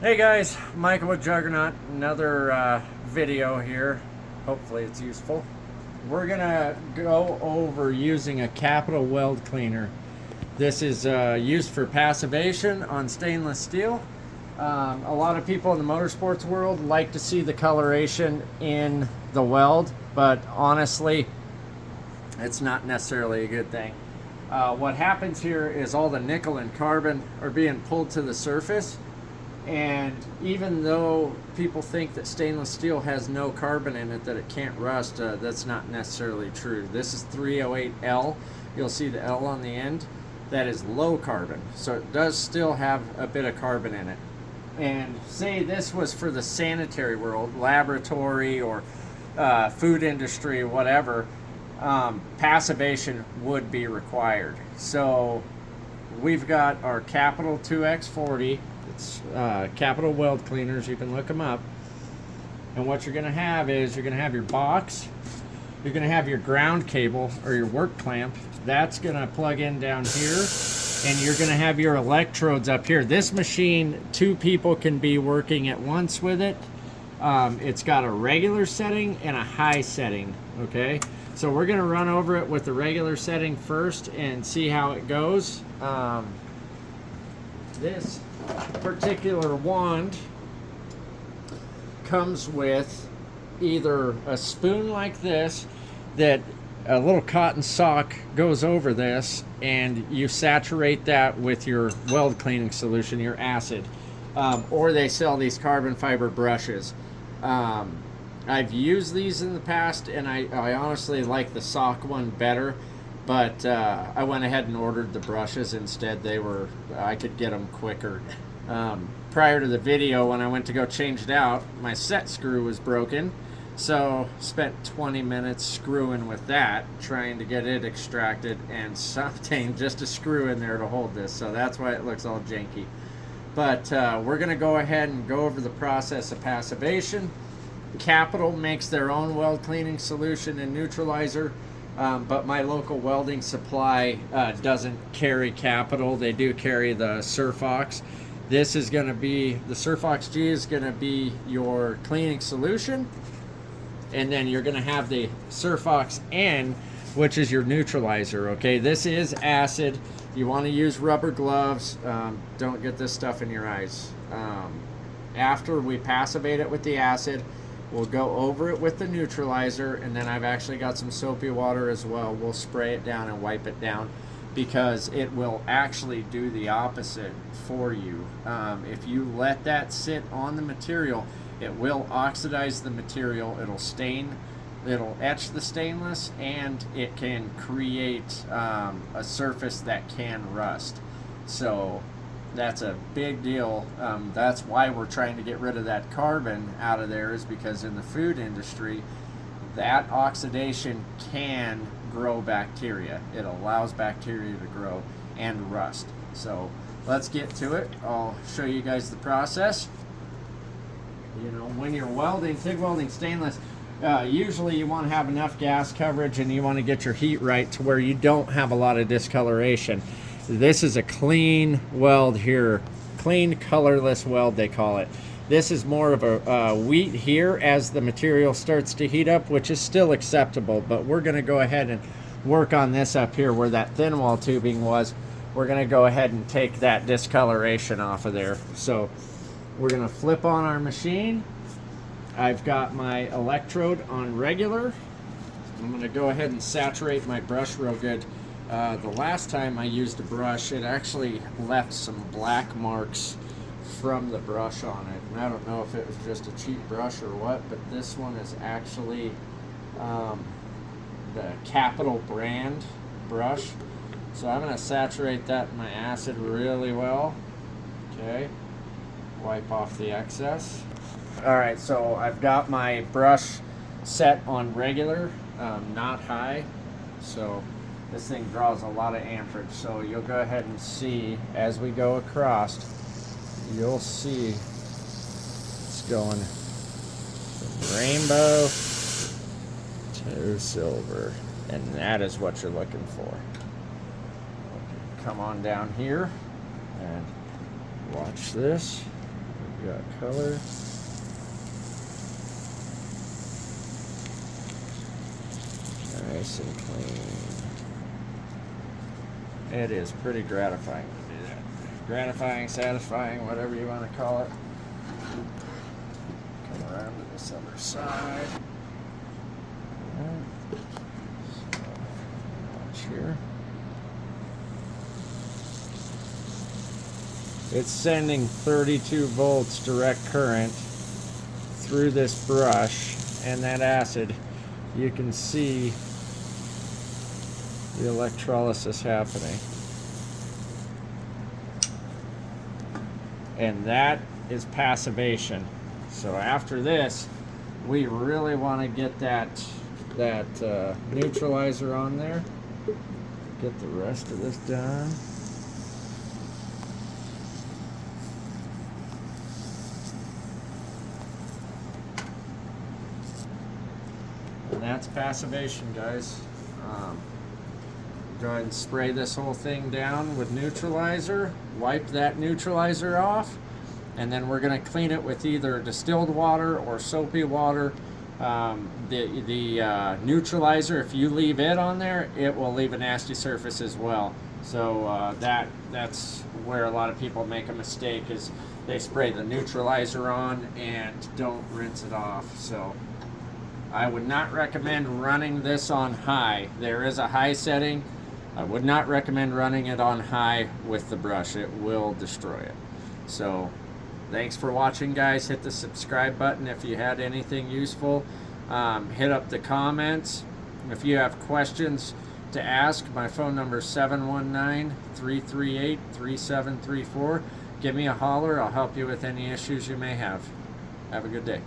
Hey guys, Michael with Juggernaut. Another video here. Hopefully it's useful. We're gonna go over using a Capital Weld cleaner. This is used for passivation on stainless steel. A lot of people in the motorsports world like to see the coloration in the weld, but honestly, it's not necessarily a good thing. What happens here is all the nickel and carbon are being pulled to the surface. And even though people think that stainless steel has no carbon in it, that it can't rust, that's not necessarily true. This is 308L. You'll see the L on the end. That is low carbon. So it does still have a bit of carbon in it. And say this was for the sanitary world, laboratory or food industry, whatever, passivation would be required. So we've got our Capital 2X40. It's Capital Weld cleaners. You can look them up. And what you're going to have is you're going to have your box. You're going to have your ground cable or your work clamp. That's going to plug in down here. And you're going to have your electrodes up here. This machine, two people can be working at once with it. It's got a regular setting and a high setting. Okay. So we're going to run over it with the regular setting first and see how it goes. This particular wand comes with either a spoon like this that a little cotton sock goes over this, and you saturate that with your weld cleaning solution, your acid, or they sell these carbon fiber brushes. I've used these in the past, and I honestly like the sock one better, but I went ahead and ordered the brushes instead. I could get them quicker. Prior to the video, when I went to go change it out, my set screw was broken, so spent 20 minutes screwing with that, trying to get it extracted, and something, just a screw in there to hold this, so that's why it looks all janky. But we're going to go ahead and go over the process of passivation. Capital makes their own weld cleaning solution and neutralizer. But my local welding supply doesn't carry Capital. They do carry the Surfox. This is going to be, the Surfox G is going to be your cleaning solution. And then you're going to have the Surfox N, which is your neutralizer. Okay, this is acid. You want to use rubber gloves. Don't get this stuff in your eyes. After we passivate it with the acid, we'll go over it with the neutralizer, and then I've actually got some soapy water as well. We'll spray it down and wipe it down, because it will actually do the opposite for you. If you let that sit on the material, it will oxidize the material. It'll stain, it'll etch the stainless, and it can create a surface that can rust. So that's a big deal. That's why we're trying to get rid of that carbon out of there, is because in the food industry, that oxidation can grow bacteria. It allows bacteria to grow and rust. So let's get to it. I'll show you guys the process. You know, when you're welding, TIG welding stainless, usually you want to have enough gas coverage, and you want to get your heat right to where you don't have a lot of discoloration. This is a clean weld here, clean colorless weld they call it. This is more of a wheat here as the material starts to heat up, which is still acceptable, but we're going to go ahead and work on this up here where that thin wall tubing was. We're going to go ahead and take that discoloration off of there. So we're going to flip on our machine. I've got my electrode on regular. I'm going to go ahead and saturate my brush real good. The last time I used a brush, it actually left some black marks from the brush on it. And I don't know if it was just a cheap brush or what, but this one is actually the Capital brand brush. So I'm going to saturate that in my acid really well. Okay. Wipe off the excess. Alright, so I've got my brush set on regular, not high. So this thing draws a lot of amperage, so you'll go ahead and see as we go across, you'll see it's going from rainbow to silver, and that is what you're looking for. Come on down here and watch this. got color. Nice and clean. It is pretty gratifying to do that. Gratifying, satisfying, whatever you want to call it. Come around to this other side. Watch here. It's sending 32 volts direct current through this brush, and that acid, you can see the electrolysis happening. And that is passivation. So after this, we really want to get that neutralizer on there. Get the rest of this done. And that's passivation, guys. Go ahead and spray this whole thing down with neutralizer. Wipe that neutralizer off, and then we're going to clean it with either distilled water or soapy water. The neutralizer, if you leave it on there, it will leave a nasty surface as well. So that's where a lot of people make a mistake, is they spray the neutralizer on and don't rinse it off. So I would not recommend running this on high. There is a high setting. I would not recommend running it on high with the brush. It will destroy it. So thanks for watching, guys. Hit the subscribe button if you had anything useful. Hit up the comments. If you have questions to ask, my phone number is 719-338-3734. Give me a holler. I'll help you with any issues you may have. Have a good day.